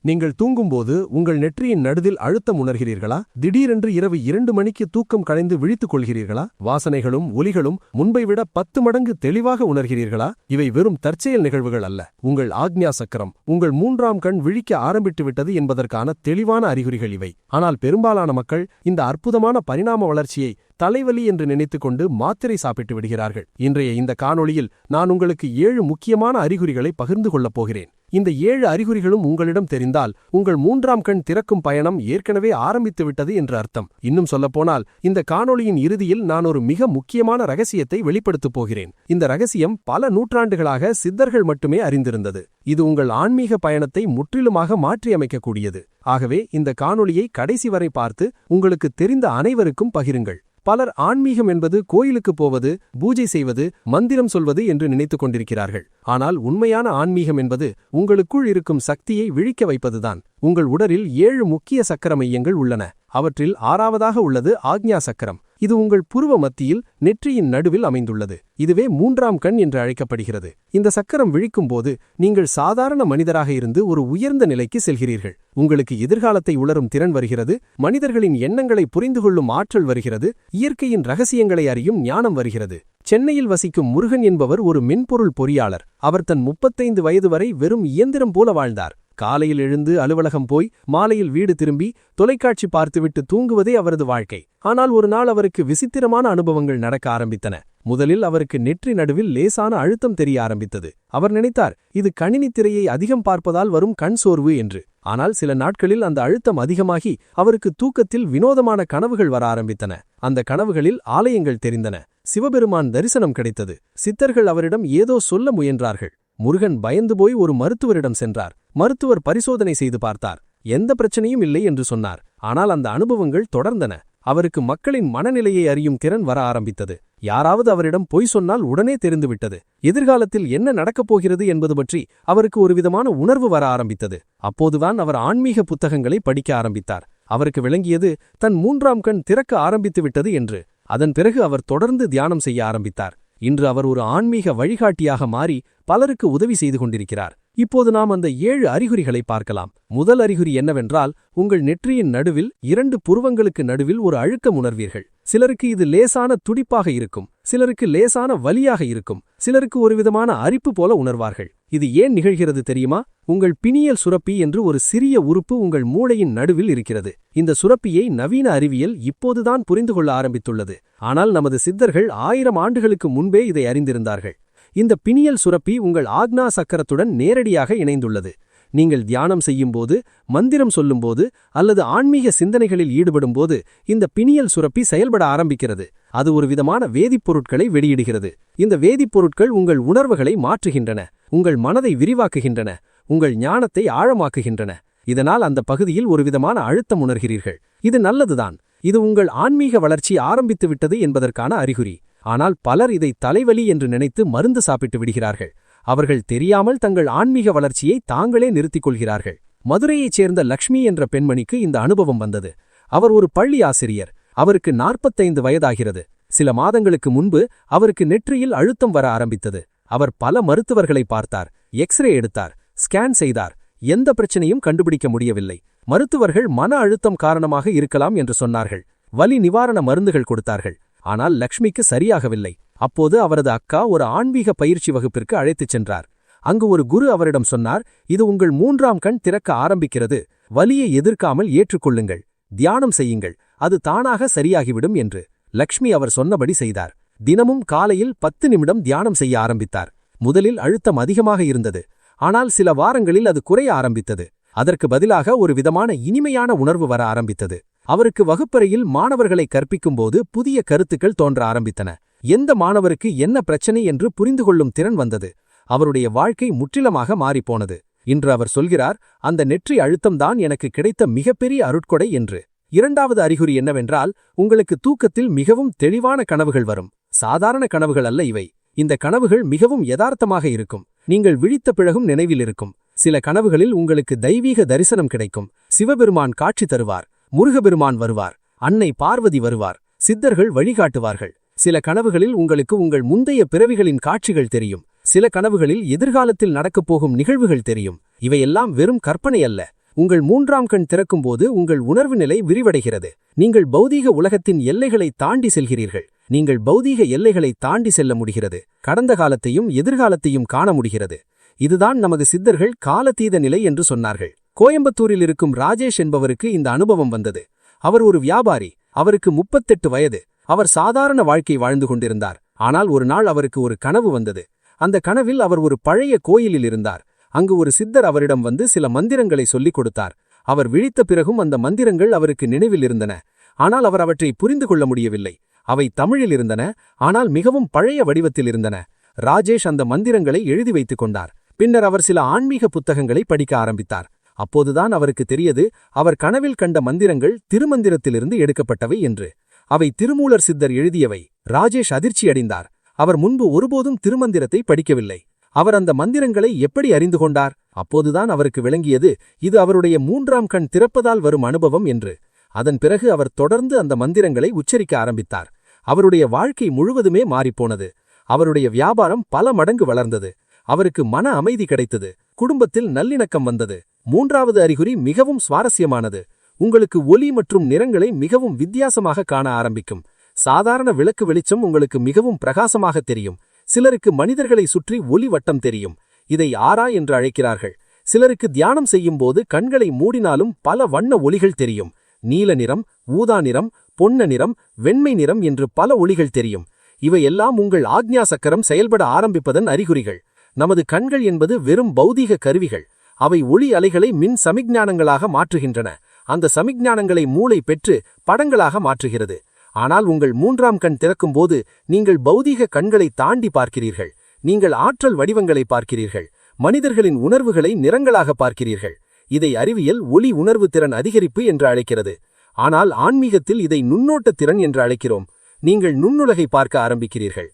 நீங்கள் தூங்கும்போது உங்கள் நெற்றியின் நடுவில் அழுத்தம் உணர்கிறீர்களா? திடீரென்று இரவு 2 மணிக்கு தூக்கம் களைந்து விழித்துக் கொள்கிறீர்களா? வாசனைகளும் ஒலிகளும் முன்பை விட 10 மடங்கு தெளிவாக உணர்கிறீர்களா? இவை வெறும் தற்செயல் நிகழ்வுகள் அல்ல. உங்கள் ஆக்ஞா சக்கரம், உங்கள் 3ஆம் கண் விழிக்க ஆரம்பித்து விட்டது என்பதற்கான தெளிவான அறிகுறிகள் இவை. ஆனால் பெரும்பாலான மக்கள் இந்த அற்புதமான பரிணாம வளர்ச்சியை தலைவலி என்று நினைத்துக்கொண்டு மாத்திரை சாப்பிட்டு விடுகிறார்கள். இன்றைய இந்த காணொளியில் நான் உங்களுக்கு 7 முக்கியமான அறிகுறிகளை பகிர்ந்து கொள்ளப் போகிறேன். இந்த 7 அறிகுறிகளும் உங்களிடம் தெரிந்தால் உங்கள் 3ஆம் கண் திறக்கும் பயணம் ஏற்கனவே ஆரம்பித்துவிட்டது என்று அர்த்தம். இன்னும் சொல்லப்போனால் இந்த காணொளியின் இறுதியில் நான் ஒரு மிக முக்கியமான ரகசியத்தை வெளிப்படுத்தப் போகிறேன். இந்த ரகசியம் பல நூற்றாண்டுகளாக சித்தர்கள் மட்டுமே அறிந்திருந்தது. இது உங்கள் ஆன்மீக பயணத்தை முற்றிலுமாக மாற்றியமைக்கக்கூடியது. ஆகவே இந்த காணொளியை கடைசி வரை பார்த்து உங்களுக்கு தெரிந்த அனைவருக்கும் பகிருங்கள். பலர் ஆன்மீகம் என்பது கோயிலுக்கு போவது, பூஜை செய்வது, மந்திரம் சொல்வது என்று நினைத்துக் கொண்டிருக்கிறார்கள். ஆனால் உண்மையான ஆன்மீகம் என்பது உங்களுக்குள் இருக்கும் சக்தியை விழிக்க வைப்பதுதான். உங்கள் உடலில் 7 முக்கிய சக்கர மையங்கள் உள்ளன. அவற்றில் 6வதாக உள்ளது ஆக்ஞா சக்கரம். இது உங்கள் புருவ மத்தியில் நெற்றியின் நடுவில் அமைந்துள்ளது. இதுவே 3ஆம் கண் என்று அழைக்கப்படுகிறது. இந்த சக்கரம் விழிக்கும் போது நீங்கள் சாதாரண மனிதராக இருந்து ஒரு உயர்ந்த நிலைக்கு செல்கிறீர்கள். உங்களுக்கு எதிர்காலத்தை உணரும் திறன் வருகிறது, மனிதர்களின் எண்ணங்களை புரிந்து கொள்ளும் ஆற்றல் வருகிறது, இயற்கையின் ரகசியங்களை அறியும் ஞானம் வருகிறது. சென்னையில் வசிக்கும் முருகன் என்பவர் ஒரு மென்பொருள் பொறியாளர். அவர் தன் 35 வயது வரை வெறும் இயந்திரம் போல வாழ்ந்தார். காலையில் எழுந்து அலுவலகம் போய் மாலையில் வீடு திரும்பி தொலைக்காட்சி பார்த்துவிட்டு தூங்குவதே அவரது வாழ்க்கை. ஆனால் ஒரு நாள் அவருக்கு விசித்திரமான அனுபவங்கள் நடக்க ஆரம்பித்தன. முதலில் அவருக்கு நெற்றி நடுவில் லேசான அழுத்தம் தெரிய ஆரம்பித்தது. அவர் நினைத்தார், இது கணினி திரையை அதிகம் பார்ப்பதால் வரும் கண் சோர்வு என்று. ஆனால் சில நாட்களில் அந்த அழுத்தம் அதிகமாகி அவருக்கு தூக்கத்தில் வினோதமான கனவுகள் வர ஆரம்பித்தன. அந்த கனவுகளில் ஆலயங்கள் தெரிந்தன. சிவபெருமான் தரிசனம் கிடைத்தது. சித்தர்கள் அவரிடம் ஏதோ சொல்ல முயன்றார்கள். முருகன் பயந்து போய் ஒரு மருத்துவரிடம் சென்றார். மருத்துவர் பரிசோதனை செய்து பார்த்தார். எந்த பிரச்சனையும் இல்லை என்று சொன்னார். ஆனால் அந்த அனுபவங்கள் தொடர்ந்தன. அவருக்கு மக்களின் மனநிலையை அறியும் திறன் வர ஆரம்பித்தது. யாராவது அவரிடம் பொய் சொன்னால் உடனே தெரிந்துவிட்டது. எதிர்காலத்தில் என்ன நடக்கப் போகிறது என்பது பற்றி அவருக்கு ஒருவிதமான உணர்வு வர ஆரம்பித்தது. அப்போதுதான் அவர் ஆன்மீக புத்தகங்களை படிக்க ஆரம்பித்தார். அவருக்கு விளங்கியது தன் 3ஆம் கண் திறக்க ஆரம்பித்து விட்டது என்று. அதன் பிறகு அவர் தொடர்ந்து தியானம் செய்ய ஆரம்பித்தார். இன்று அவர் ஒரு ஆன்மீக வழிகாட்டியாக மாறி பலருக்கு உதவி செய்து கொண்டிருக்கிறார். இப்போது நாம் அந்த 7 அறிகுறிகளை பார்க்கலாம். முதல் அறிகுறி என்னவென்றால், உங்கள் நெற்றியின் நடுவில் 2 புருவங்களுக்கு நடுவில் ஒரு அழுத்தம் உணர்வீர்கள். சிலருக்கு இது லேசான துடிப்பாக இருக்கும், சிலருக்கு லேசான வலியாக இருக்கும், சிலருக்கு ஒருவிதமான அரிப்பு போல உணர்வார்கள். இது ஏன் நிகழ்கிறது தெரியுமா? உங்கள் பினியல் சுரப்பி என்று ஒரு சிறிய உறுப்பு உங்கள் மூளையின் நடுவில் இருக்கிறது. இந்த சுரப்பியை நவீன அறிவியல் இப்போதுதான் புரிந்து கொள்ள ஆரம்பித்துள்ளது. ஆனால் நமது சித்தர்கள் 1000 ஆண்டுகளுக்கு முன்பே இதை அறிந்திருந்தார்கள். இந்த பினியல் சுரப்பி உங்கள் ஆக்ஞா சக்கரத்துடன் நேரடியாக இணைந்துள்ளது. நீங்கள் தியானம் செய்யும்போது, மந்திரம் சொல்லும்போது அல்லது ஆன்மீக சிந்தனைகளில் ஈடுபடும்போது இந்த பினியல் சுரப்பி செயல்பட ஆரம்பிக்கிறது. அது ஒரு விதமான வேதிப்பொருட்களை வெளியிடுகிறது. இந்த வேதிப்பொருட்கள் உங்கள் உணர்வுகளை மாற்றுகின்றன, உங்கள் மனதை விரிவாக்குகின்றன, உங்கள் ஞானத்தை ஆழமாக்குகின்றன. இதனால் அந்த பகுதியில் ஒருவிதமான அழுத்தம் உணர்கிறீர்கள். இது நல்லதுதான். இது உங்கள் ஆன்மீக வளர்ச்சி ஆரம்பித்து விட்டது என்பதற்கான அறிகுறி. ஆனால் பலர் இதை தலைவலி என்று நினைத்து மருந்து சாப்பிட்டு விடுகிறார்கள். அவர்கள் தெரியாமல் தங்கள் ஆன்மீக வளர்ச்சியை தாங்களே நிறுத்திக் கொள்கிறார்கள். மதுரையைச் சேர்ந்த லக்ஷ்மி என்ற பெண்மணிக்கு இந்த அனுபவம் வந்தது. அவர் ஒரு பள்ளி ஆசிரியர். அவருக்கு 45 வயதாகிறது. சில மாதங்களுக்கு முன்பு அவருக்கு நெற்றியில் அழுத்தம் வர ஆரம்பித்தது. அவர் பல மருத்துவர்களை பார்த்தார், எக்ஸ்ரே எடுத்தார், ஸ்கேன் செய்தார். எந்த பிரச்சனையும் கண்டுபிடிக்க முடியவில்லை. மருத்துவர்கள் மன அழுத்தம் காரணமாக இருக்கலாம் என்று சொன்னார்கள். வலி நிவாரண மருந்துகள் கொடுத்தார்கள். ஆனால் லக்ஷ்மிக்கு சரியாகவில்லை. அப்போது அவரது அக்கா ஒரு ஆன்மீக பயிற்சி வகுப்பிற்கு அழைத்துச் சென்றார். அங்கு ஒரு குரு அவரிடம் சொன்னார், இது உங்கள் 3ஆம் கண் திறக்க ஆரம்பிக்கிறது. வலியை எதிர்க்காமல் ஏற்றுக்கொள்ளுங்கள், தியானம் செய்யுங்கள், அது தானாக சரியாகிவிடும் என்று. லக்ஷ்மி அவர் சொன்னபடி செய்தார். தினமும் காலையில் 10 நிமிடம் தியானம் செய்ய ஆரம்பித்தார். முதலில் அழுத்தம் அதிகமாக இருந்தது. ஆனால் சில வாரங்களில் அது குறைய ஆரம்பித்தது. அதற்கு பதிலாக ஒரு விதமான இனிமையான உணர்வு வர ஆரம்பித்தது. அவருக்கு வகுப்பறையில் மாணவர்களை கற்பிக்கும்போது புதிய கருத்துக்கள் தோன்ற ஆரம்பித்தன. எந்த மாணவருக்கு என்ன பிரச்சனை என்று புரிந்து கொள்ளும் திறன் வந்தது. அவருடைய வாழ்க்கை முற்றிலுமாக மாறிப்போனது. இன்று அவர் சொல்கிறார், அந்த நெற்றி அழுத்தம்தான் எனக்கு கிடைத்த மிகப்பெரிய அருட்கொடை என்று. 2வது அறிகுறி என்னவென்றால், உங்களுக்கு தூக்கத்தில் மிகவும் தெளிவான கனவுகள் வரும். சாதாரண கனவுகள் அல்ல இவை. இந்த கனவுகள் மிகவும் யதார்த்தமாக இருக்கும். நீங்கள் விழித்த பிறகும் நினைவில் இருக்கும். சில கனவுகளில் உங்களுக்கு தெய்வீக தரிசனம் கிடைக்கும். சிவபெருமான் காட்சி தருவார், முருகபெருமான் வருவார், அன்னை பார்வதி வருவார், சித்தர்கள் வழிகாட்டுவார்கள். சில கனவுகளில் உங்களுக்கு உங்கள் முந்தைய பிறவிகளின் காட்சிகள் தெரியும். சில கனவுகளில் எதிர்காலத்தில் நடக்கப் போகும் நிகழ்வுகள் தெரியும். இவையெல்லாம் வெறும் கற்பனை அல்ல. உங்கள் மூன்றாம் கண் திறக்கும்போது உங்கள் உணர்வு நிலை விரிவடைகிறது. நீங்கள் பௌதீக உலகத்தின் எல்லைகளை தாண்டி செல்கிறீர்கள். நீங்கள் பௌதீக எல்லைகளை தாண்டி செல்ல முடிகிறது. கடந்த காலத்தையும் எதிர்காலத்தையும் காண முடிகிறது. இதுதான் நமது சித்தர்கள் காலதீத நிலை என்று சொன்னார்கள். கோயம்புத்தூரில் இருக்கும் ராஜேஷ் என்பவருக்கு இந்த அனுபவம் வந்தது. அவர் ஒரு வியாபாரி. அவருக்கு 38 வயது. அவர் சாதாரண வாழ்க்கை வாழ்ந்து கொண்டிருந்தார். ஆனால் ஒரு நாள் அவருக்கு ஒரு கனவு வந்தது. அந்த கனவில் அவர் ஒரு பழைய கோயிலில் இருந்தார். அங்கு ஒரு சித்தர் அவரிடம் வந்து சில மந்திரங்களை சொல்லிக் கொடுத்தார். அவர் விழித்த பிறகும் அந்த மந்திரங்கள் அவருக்கு நினைவில் இருந்தன. ஆனால் அவர் அவற்றை புரிந்து கொள்ள முடியவில்லை. அவை தமிழில் இருந்தன, ஆனால் மிகவும் பழைய வடிவத்தில் இருந்தன. ராஜேஷ் அந்த மந்திரங்களை எழுதி வைத்துக் கொண்டார். பின்னர் அவர் சில ஆன்மீக புத்தகங்களை படிக்க ஆரம்பித்தார். அப்போதுதான் அவருக்கு தெரியது, அவர் கனவில் கண்ட மந்திரங்கள் திருமந்திரத்திலிருந்து எடுக்கப்பட்டவை என்று. அவை திருமூலர் சித்தர் எழுதியவை. ராஜேஷ் அதிர்ச்சியடைந்தார். அவர் முன்பு ஒருபோதும் திருமந்திரத்தை படிக்கவில்லை. அவர் அந்த மந்திரங்களை எப்படி அறிந்து கொண்டார்? அப்போதுதான் அவருக்கு விளங்கியது, இது அவருடைய மூன்றாம் கண் திறப்பதால் வரும் அனுபவம் என்று. அதன் பிறகு அவர் தொடர்ந்து அந்த மந்திரங்களை உச்சரிக்க ஆரம்பித்தார். அவருடைய வாழ்க்கை முழுவதுமே மாறிப்போனது. அவருடைய வியாபாரம் பல மடங்கு வளர்ந்தது. அவருக்கு மன அமைதி கிடைத்தது. குடும்பத்தில் நல்லிணக்கம் வந்தது. மூன்றாவது அறிகுறி மிகவும் சுவாரஸ்யமானது. உங்களுக்கு ஒலி மற்றும் நிறங்களை மிகவும் வித்தியாசமாக காண ஆரம்பிக்கும். சாதாரண விளக்கு வெளிச்சம் உங்களுக்கு மிகவும் பிரகாசமாக தெரியும். சிலருக்கு மனிதர்களை சுற்றி ஒளி வட்டம் தெரியும். இதை ஆரா என்று அழைக்கிறார்கள். சிலருக்கு தியானம் செய்யும் போது கண்களை மூடினாலும் பல வண்ண ஒளிகள் தெரியும். நீல நிறம், ஊதா நிறம், பொன்ன நிறம், வெண்மை நிறம் என்று பல ஒளிகள் தெரியும். இவையெல்லாம் உங்கள் ஆக்ஞா சக்கரம் செயல்பட ஆரம்பிப்பதன் அறிகுறிகள். நமது கண்கள் என்பது வெறும் பௌதீக கருவிகள். அவை ஒளி அலைகளை மின் சமிக்ஞானங்களாக மாற்றுகின்றன. அந்த சமிக்ஞானங்களை மூளை பெற்று படங்களாக மாற்றுகிறது. ஆனால் உங்கள் மூன்றாம் கண் திறக்கும்போது நீங்கள் பௌதீக கண்களை தாண்டி பார்க்கிறீர்கள். நீங்கள் ஆற்றல் வடிவங்களை பார்க்கிறீர்கள். மனிதர்களின் உணர்வுகளை நிறங்களாக பார்க்கிறீர்கள். இதை அறிவியல் ஒளி உணர்வு திறன் அதிகரிப்பு என்று அழைக்கிறது. ஆனால் ஆன்மீகத்தில் இதை நுண்ணோட்ட திறன் என்று அழைக்கிறோம். நீங்கள் நுண்ணுலகை பார்க்க ஆரம்பிக்கிறீர்கள்.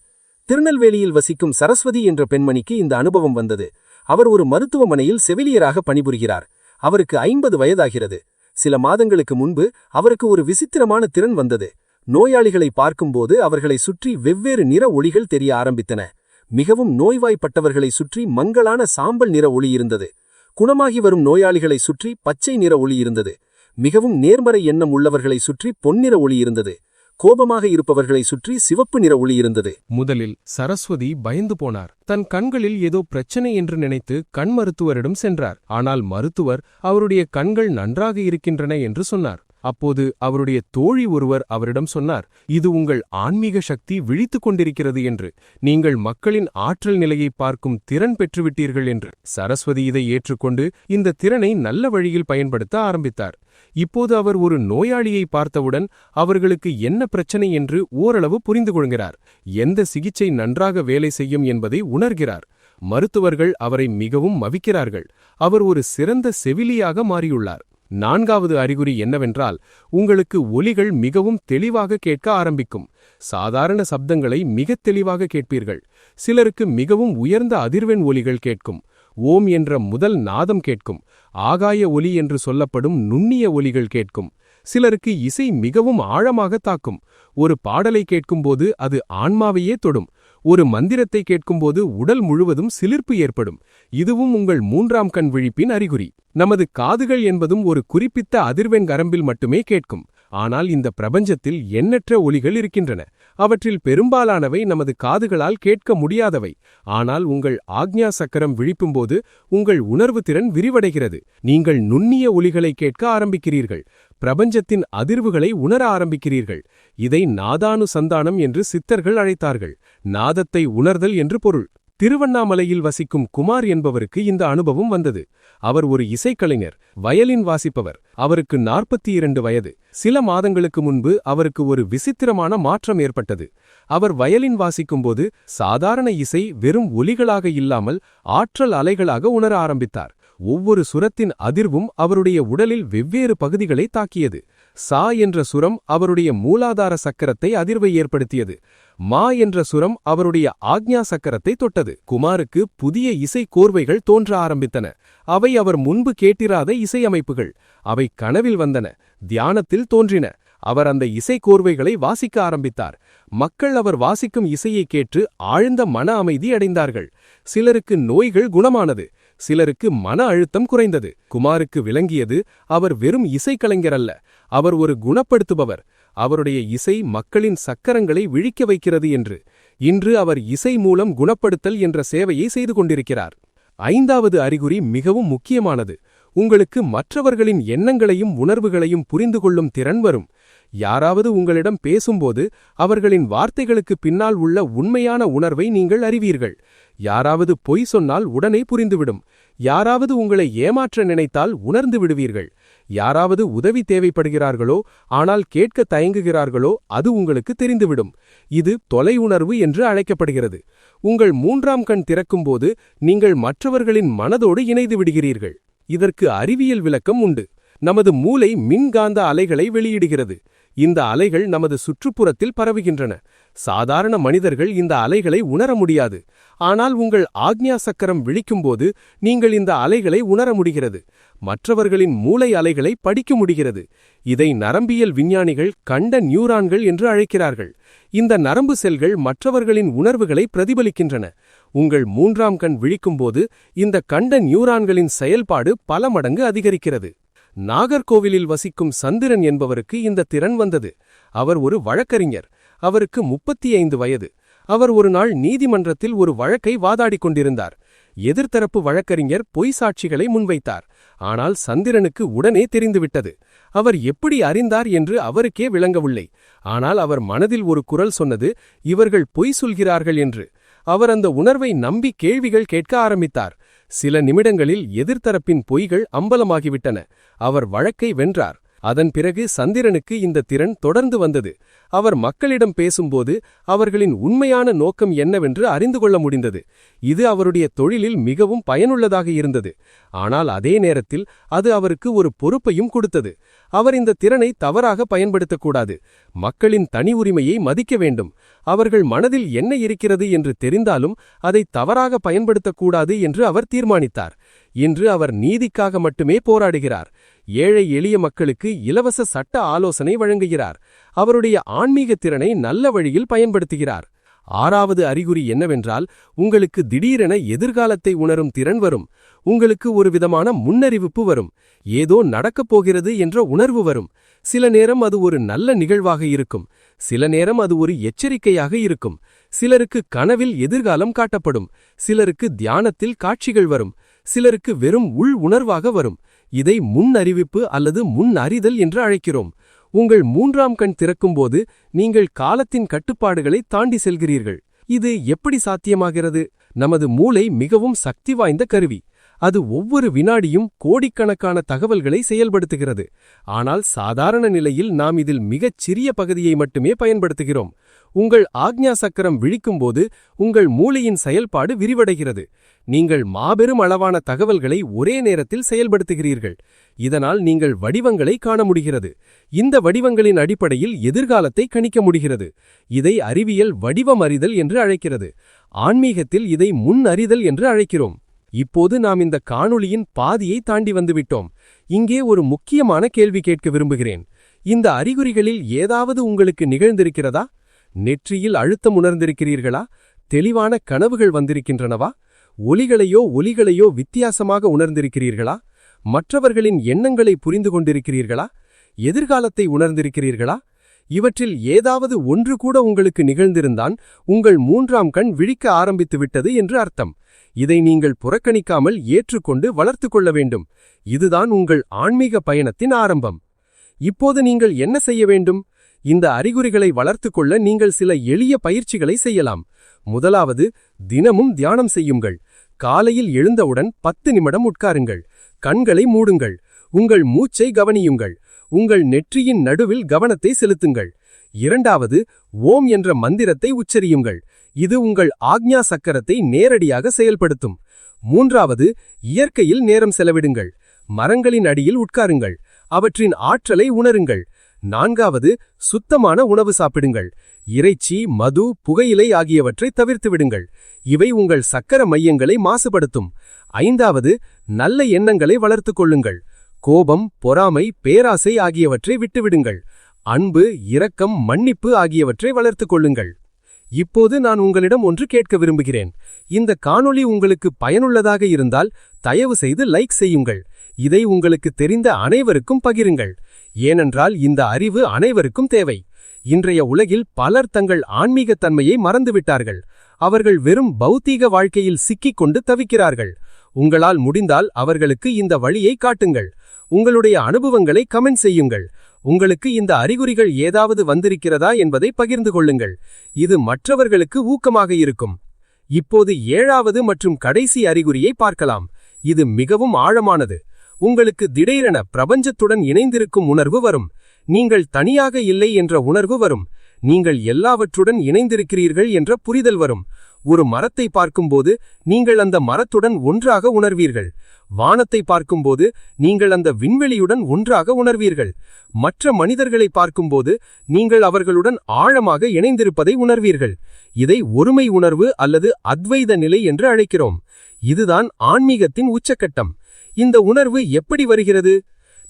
திருநெல்வேலியில் வசிக்கும் சரஸ்வதி என்ற பெண்மணிக்கு இந்த அனுபவம் வந்தது. அவர் ஒரு மருத்துவமனையில் செவிலியராக பணிபுரிகிறார். அவருக்கு 50 வயதாகிறது. சில மாதங்களுக்கு முன்பு அவருக்கு ஒரு விசித்திரமான திறன் வந்தது. நோயாளிகளை பார்க்கும்போது அவர்களை சுற்றி வெவ்வேறு நிற ஒளிகள் தெரிய ஆரம்பித்தன. மிகவும் நோய்வாய்ப்பட்டவர்களை சுற்றி மங்கலான சாம்பல் நிற ஒளி இருந்தது. குணமாகி வரும் நோயாளிகளை சுற்றி பச்சை நிற ஒளி இருந்தது. மிகவும் நேர்மறை எண்ணம் உள்ளவர்களை சுற்றி பொன்னிற ஒளி இருந்தது. கோபமாக இருப்பவர்களை சுற்றி சிவப்பு நிற ஒளி இருந்தது. முதலில் சரஸ்வதி பயந்து போனார். தன் கண்களில் ஏதோ பிரச்சனை என்று நினைத்து கண் மருத்துவரிடம் சென்றார். ஆனால் மருத்துவர் அவருடைய கண்கள் நன்றாக இருக்கின்றன என்று சொன்னார். அப்போது அவருடைய தோழி ஒருவர் அவரிடம் சொன்னார், இது உங்கள் ஆன்மீக சக்தி விழித்துக் கொண்டிருக்கிறது என்று. நீங்கள் மக்களின் ஆற்றல் நிலையை பார்க்கும் திறன் பெற்றுவிட்டீர்கள் என்று. சரஸ்வதி இதை ஏற்றுக்கொண்டு இந்த திறனை நல்ல வழியில் பயன்படுத்த ஆரம்பித்தார். இப்போது அவர் ஒரு நோயாளியை பார்த்தவுடன் அவர்களுக்கு என்ன பிரச்சனை என்று ஓரளவு புரிந்து கொள்கிறார். எந்த சிகிச்சை நன்றாக வேலை செய்யும் என்பதை உணர்கிறார். மருத்துவர்கள் அவரை மிகவும் மதிக்கிறார்கள். அவர் ஒரு சிறந்த செவிலியாக மாறியுள்ளார். நான்காவது அறிகுறி என்னவென்றால், உங்களுக்கு ஒலிகள் மிகவும் தெளிவாக கேட்க ஆரம்பிக்கும். சாதாரண சப்தங்களை மிகத் தெளிவாக கேட்பீர்கள். சிலருக்கு மிகவும் உயர்ந்த அதிர்வெண் ஒலிகள் கேட்கும். ஓம் என்ற முதல் நாதம் கேட்கும். ஆகாய ஒலி என்று சொல்லப்படும் நுண்ணிய ஒலிகள் கேட்கும். சிலருக்கு இசை மிகவும் ஆழமாக தாக்கும். ஒரு பாடலை கேட்கும்போது அது ஆன்மாவையே தொடும். ஒரு மந்திரத்தை கேட்கும்போது உடல் முழுவதும் சிலிர்ப்பு ஏற்படும். இதுவும் உங்கள் மூன்றாம் கண் விழிப்பின் அறிகுறி. நமது காதுகள் என்பதும் ஒரு குறிப்பிட்ட அதிர்வெண் வரம்பில் மட்டுமே கேட்கும். ஆனால் இந்த பிரபஞ்சத்தில் எண்ணற்ற ஒலிகள் இருக்கின்றன. அவற்றில் பெரும்பாலானவை நமது காதுகளால் கேட்க முடியாதவை. ஆனால் உங்கள் ஆக்ஞா சக்கரம் விழிப்பும்போது உங்கள் உணர்வு திறன் விரிவடைகிறது. நீங்கள் நுண்ணிய ஒலிகளை கேட்க ஆரம்பிக்கிறீர்கள். பிரபஞ்சத்தின் அதிர்வுகளை உணர ஆரம்பிக்கிறீர்கள். இதை நாதானுசந்தானம் என்று சித்தர்கள் அழைத்தார்கள். நாதத்தை உணர்தல் என்று பொருள். திருவண்ணாமலையில் வசிக்கும் குமார் என்பவருக்கு இந்த அனுபவம் வந்தது. அவர் ஒரு இசைக்கலைஞர், வயலின் வாசிப்பவர். அவருக்கு 42 வயது. சில மாதங்களுக்கு முன்பு அவருக்கு ஒரு விசித்திரமான மாற்றம் ஏற்பட்டது. அவர் வயலின் வாசிக்கும்போது சாதாரண இசை வெறும் ஒலிகளாக இல்லாமல் ஆற்றல் அலைகளாக உணர ஆரம்பித்தார். ஒவ்வொரு சுரத்தின் அதிர்வும் அவருடைய உடலில் வெவ்வேறு பகுதிகளை தாக்கியது. சா என்ற சுரம் அவருடைய மூலாதார சக்கரத்தை அதிர்வை ஏற்படுத்தியது. மா என்ற சுரம் அவருடைய ஆக்ஞா சக்கரத்தை தொட்டது. குமாருக்கு புதிய இசை கோர்வைகள் தோன்ற ஆரம்பித்தன. அவை அவர் முன்பு கேட்டிராத இசையமைப்புகள். அவை கனவில் வந்தன, தியானத்தில் தோன்றின. அவர் அந்த இசை கோர்வைகளை வாசிக்க ஆரம்பித்தார். மக்கள் அவர் வாசிக்கும் இசையை கேட்டு ஆழ்ந்த மன அமைதி அடைந்தார்கள். சிலருக்கு நோய்கள் குணமானது. சிலருக்கு மன அழுத்தம் குறைந்தது. குமாருக்கு விளங்கியது, அவர் வெறும் இசைக்கலைஞர் அல்ல, அவர் ஒரு குணப்படுத்துபவர். அவருடைய இசை மக்களின் சக்கரங்களை விழிக்க வைக்கிறது என்று. இன்று அவர் இசை மூலம் குணப்படுத்தல் என்ற சேவையை செய்து கொண்டிருக்கிறார். 5வது அறிகுறி மிகவும் முக்கியமானது. உங்களுக்கு மற்றவர்களின் எண்ணங்களையும் உணர்வுகளையும் புரிந்து கொள்ளும் திறன் வரும். யாராவது உங்களிடம் பேசும்போது அவர்களின் வார்த்தைகளுக்கு பின்னால் உள்ள உண்மையான உணர்வை நீங்கள் அறிவீர்கள். யாராவது பொய் சொன்னால் உடனே புரிந்துவிடும். யாராவது உங்களை ஏமாற்ற நினைத்தால் உணர்ந்து விடுவீர்கள். யாராவது உதவி தேவைப்படுகிறார்களோ ஆனால் கேட்க தயங்குகிறார்களோ அது உங்களுக்கு தெரிந்துவிடும். இது தொலையுணர்வு என்று அழைக்கப்படுகிறது. உங்கள் 3ஆம் கண் திறக்கும்போது நீங்கள் மற்றவர்களின் மனதோடு இணைந்து விடுகிறீர்கள். இதற்கு அறிவியல் விளக்கம் உண்டு. நமது மூளை மின்காந்த அலைகளை வெளியிடுகிறது. இந்த அலைகள் நமது சுற்றுப்புறத்தில் பரவுகின்றன. சாதாரண மனிதர்கள் இந்த அலைகளை உணர முடியாது. ஆனால் உங்கள் ஆக்ஞா சக்கரம் விழிக்கும்போது நீங்கள் இந்த அலைகளை உணர முடிகிறது. மற்றவர்களின் மூளை அலைகளை படிக்க முடிகிறது. இதை நரம்பியல் விஞ்ஞானிகள் கண்ட நியூரான்கள் என்று அழைக்கிறார்கள். இந்த நரம்பு செல்கள் மற்றவர்களின் உணர்வுகளை பிரதிபலிக்கின்றன. உங்கள் 3ஆம் கண் விழிக்கும்போது இந்த கண்ட நியூரான்களின் செயல்பாடு பல மடங்கு அதிகரிக்கிறது. நாகர்கோவிலில் வசிக்கும் சந்திரன் என்பவருக்கு இந்த திறன் வந்தது. அவர் ஒரு வழக்கறிஞர். அவருக்கு 35 வயது. அவர் ஒரு நாள் நீதிமன்றத்தில் ஒரு வழக்கை வாதாடிக் கொண்டிருந்தார். எதிர்த்தரப்பு வழக்கறிஞர் பொய் சாட்சிகளை முன்வைத்தார். ஆனால் சந்திரனுக்கு உடனே தெரிந்துவிட்டது. அவர் எப்படி அறிந்தார் என்று அவருக்கே விளங்கவில்லை. ஆனால் அவர் மனதில் ஒரு குரல் சொன்னது, இவர்கள் பொய் சொல்கிறார்கள் என்று. அவர் அந்த உணர்வை நம்பி கேள்விகள் கேட்க ஆரம்பித்தார். சில நிமிடங்களில் எதிர்த்தரப்பின் பொய்கள் அம்பலமாகிவிட்டன. அவர் வழக்கை வென்றார். அதன் பிறகு சந்திரனுக்கு இந்த திறன் தொடர்ந்து வந்தது. அவர் மக்களிடம் பேசும்போது அவர்களின் உண்மையான நோக்கம் என்னவென்று அறிந்து கொள்ள முடிந்தது. இது அவருடைய தொழிலில் மிகவும் பயனுள்ளதாக இருந்தது. ஆனால் அதே நேரத்தில் அது அவருக்கு ஒரு பொறுப்பையும் கொடுத்தது. அவர் இந்த திறனை தவறாக பயன்படுத்தக்கூடாது. மக்களின் தனி உரிமையை மதிக்க வேண்டும். அவர்கள் மனதில் என்ன இருக்கிறது என்று தெரிந்தாலும் அதை தவறாக பயன்படுத்தக்கூடாது என்று அவர் தீர்மானித்தார். இன்று அவர் நீதிக்காக மட்டுமே போராடுகிறார். ஏழை எளிய மக்களுக்கு இலவச சட்ட ஆலோசனை வழங்குகிறார். அவருடைய ஆன்மீக திறனை நல்ல வழியில் பயன்படுத்துகிறார். 6வது அறிகுறி என்னவென்றால், உங்களுக்கு திடீரென எதிர்காலத்தை உணரும் திறன் வரும். உங்களுக்கு ஒரு விதமான முன்னறிவிப்பு வரும். ஏதோ நடக்கப் போகிறது என்ற உணர்வு வரும். சில நேரம் அது ஒரு நல்ல நிகழ்வாக இருக்கும். சில நேரம் அது ஒரு எச்சரிக்கையாக இருக்கும். சிலருக்கு கனவில் எதிர்காலம் காட்டப்படும். சிலருக்கு தியானத்தில் காட்சிகள் வரும். சிலருக்கு வெறும் உள் உணர்வாக வரும். இதை முன்னறிவிப்பு அல்லது முன்னறிதல் என்று அழைக்கிறோம். உங்கள் 3ஆம் கண் திறக்கும்போது நீங்கள் காலத்தின் கட்டுப்பாடுகளை தாண்டி செல்கிறீர்கள். இது எப்படி சாத்தியமாகிறது? நமது மூளை மிகவும் சக்தி வாய்ந்த கருவி. அது ஒவ்வொரு வினாடியும் கோடிக்கணக்கான தகவல்களை செயல்படுத்துகிறது. ஆனால் சாதாரண நிலையில் நாம் இதில் மிகச் சிறிய பகுதியை மட்டுமே பயன்படுத்துகிறோம். உங்கள் ஆக்ஞா சக்கரம் விழிக்கும்போது உங்கள் மூளையின் செயல்பாடு விரிவடைகிறது. நீங்கள் மாபெரும் அளவான தகவல்களை ஒரே நேரத்தில் செயல்படுத்துகிறீர்கள். இதனால் நீங்கள் வடிவங்களை காண முடிகிறது. இந்த வடிவங்களின் அடிப்படையில் எதிர்காலத்தை கணிக்க முடிகிறது. இதை அறிவியல் வடிவம் அறிதல் என்று அழைக்கிறது. ஆன்மீகத்தில் இதை முன்னறிதல் என்று அழைக்கிறோம். இப்போது நாம் இந்த காணொளியின் பாதியை தாண்டி வந்துவிட்டோம். இங்கே ஒரு முக்கியமான கேள்வி கேட்க விரும்புகிறேன். இந்த அறிகுறிகளில் ஏதாவது உங்களுக்கு நிகழ்ந்திருக்கிறதா? நெற்றியில் அழுத்தம் உணர்ந்திருக்கிறீர்களா? தெளிவான கனவுகள் வந்திருக்கின்றனவா? ஒலிகளையோ வித்தியாசமாக உணர்ந்திருக்கிறீர்களா? மற்றவர்களின் எண்ணங்களை புரிந்து கொண்டிருக்கிறீர்களா? எதிர்காலத்தை உணர்ந்திருக்கிறீர்களா? இவற்றில் ஏதாவது ஒன்று கூட உங்களுக்கு நிகழ்ந்திருந்தான் உங்கள் 3ஆம் கண் விழிக்க ஆரம்பித்து விட்டது என்று அர்த்தம். இதை நீங்கள் புறக்கணிக்காமல் ஏற்றுக்கொண்டு வளர்த்து கொள்ள வேண்டும். இதுதான் உங்கள் ஆன்மீக பயணத்தின் ஆரம்பம். இப்போது நீங்கள் என்ன செய்ய வேண்டும்? இந்த அறிகுறிகளை வளர்த்துக் கொள்ள நீங்கள் சில எளிய பயிற்சிகளை செய்யலாம். முதலாவது, தினமும் தியானம் செய்யுங்கள். காலையில் எழுந்தவுடன் 10 நிமிடம் உட்காருங்கள். கண்களை மூடுங்கள். உங்கள் மூச்சை கவனியுங்கள். உங்கள் நெற்றியின் நடுவில் கவனத்தை செலுத்துங்கள். 2வது, ஓம் என்ற மந்திரத்தை உச்சரியுங்கள். இது உங்கள் ஆக்ஞா சக்கரத்தை நேரடியாக செயல்படுத்தும். 3வது, இயற்கையில் நேரம் செலவிடுங்கள். மரங்களின் அடியில் உட்காருங்கள். அவற்றின் ஆற்றலை உணருங்கள். 4வது, சுத்தமான உணவு சாப்பிடுங்கள். இறைச்சி, மது, புகையிலை ஆகியவற்றை தவிர்த்து விடுங்கள். இவை உங்கள் சக்கர மையங்களை மாசுபடுத்தும். 5வது, நல்ல எண்ணங்களை வளர்த்துக் கொள்ளுங்கள். கோபம், பொறாமை, பேராசை ஆகியவற்றை விட்டுவிடுங்கள். அன்பு, இரக்கம், மன்னிப்பு ஆகியவற்றை வளர்த்துக் கொள்ளுங்கள். இப்போது நான் உங்களிடம் ஒன்று கேட்க விரும்புகிறேன். இந்த காணொளி உங்களுக்கு பயனுள்ளதாக இருந்தால் தயவு செய்து லைக் செய்யுங்கள். இதை உங்களுக்கு தெரிந்த அனைவருக்கும் பகிருங்கள். ஏனென்றால் இந்த அறிவு அனைவருக்கும் தேவை. இன்றைய உலகில் பலர் தங்கள் ஆன்மீகத் தன்மையை மறந்துவிட்டார்கள். அவர்கள் வெறும் பௌத்தீக வாழ்க்கையில் சிக்கிக் கொண்டு தவிக்கிறார்கள். உங்களால் முடிந்தால் அவர்களுக்கு இந்த வழியை காட்டுங்கள். உங்களுடைய அனுபவங்களை கமெண்ட் செய்யுங்கள். உங்களுக்கு இந்த அறிகுறிகள் ஏதாவது வந்திருக்கிறதா என்பதை பகிர்ந்து கொள்ளுங்கள். இது மற்றவர்களுக்கு ஊக்கமாக இருக்கும். இப்போது 7வது மற்றும் கடைசி அறிகுறியை பார்க்கலாம். இது மிகவும் ஆழமானது. உங்களுக்கு திடீரென பிரபஞ்சத்துடன் இணைந்திருக்கும் உணர்வு வரும். நீங்கள் தனியாக இல்லை என்ற உணர்வு வரும். நீங்கள் எல்லாவற்றுடன் இணைந்திருக்கிறீர்கள் என்ற புரிதல் வரும். ஒரு மரத்தை பார்க்கும்போது நீங்கள் அந்த மரத்துடன் ஒன்றாக உணர்வீர்கள். வானத்தை பார்க்கும்போது நீங்கள் அந்த விண்வெளியுடன் ஒன்றாக உணர்வீர்கள். மற்ற மனிதர்களை பார்க்கும்போது நீங்கள் அவர்களுடன் ஆழமாக இணைந்திருப்பதை உணர்வீர்கள். இதை ஒருமை உணர்வு அல்லது அத்வைத நிலை என்று அழைக்கிறோம். இதுதான் ஆன்மீகத்தின் உச்சக்கட்டம். இந்த உணர்வு எப்படி வருகிறது?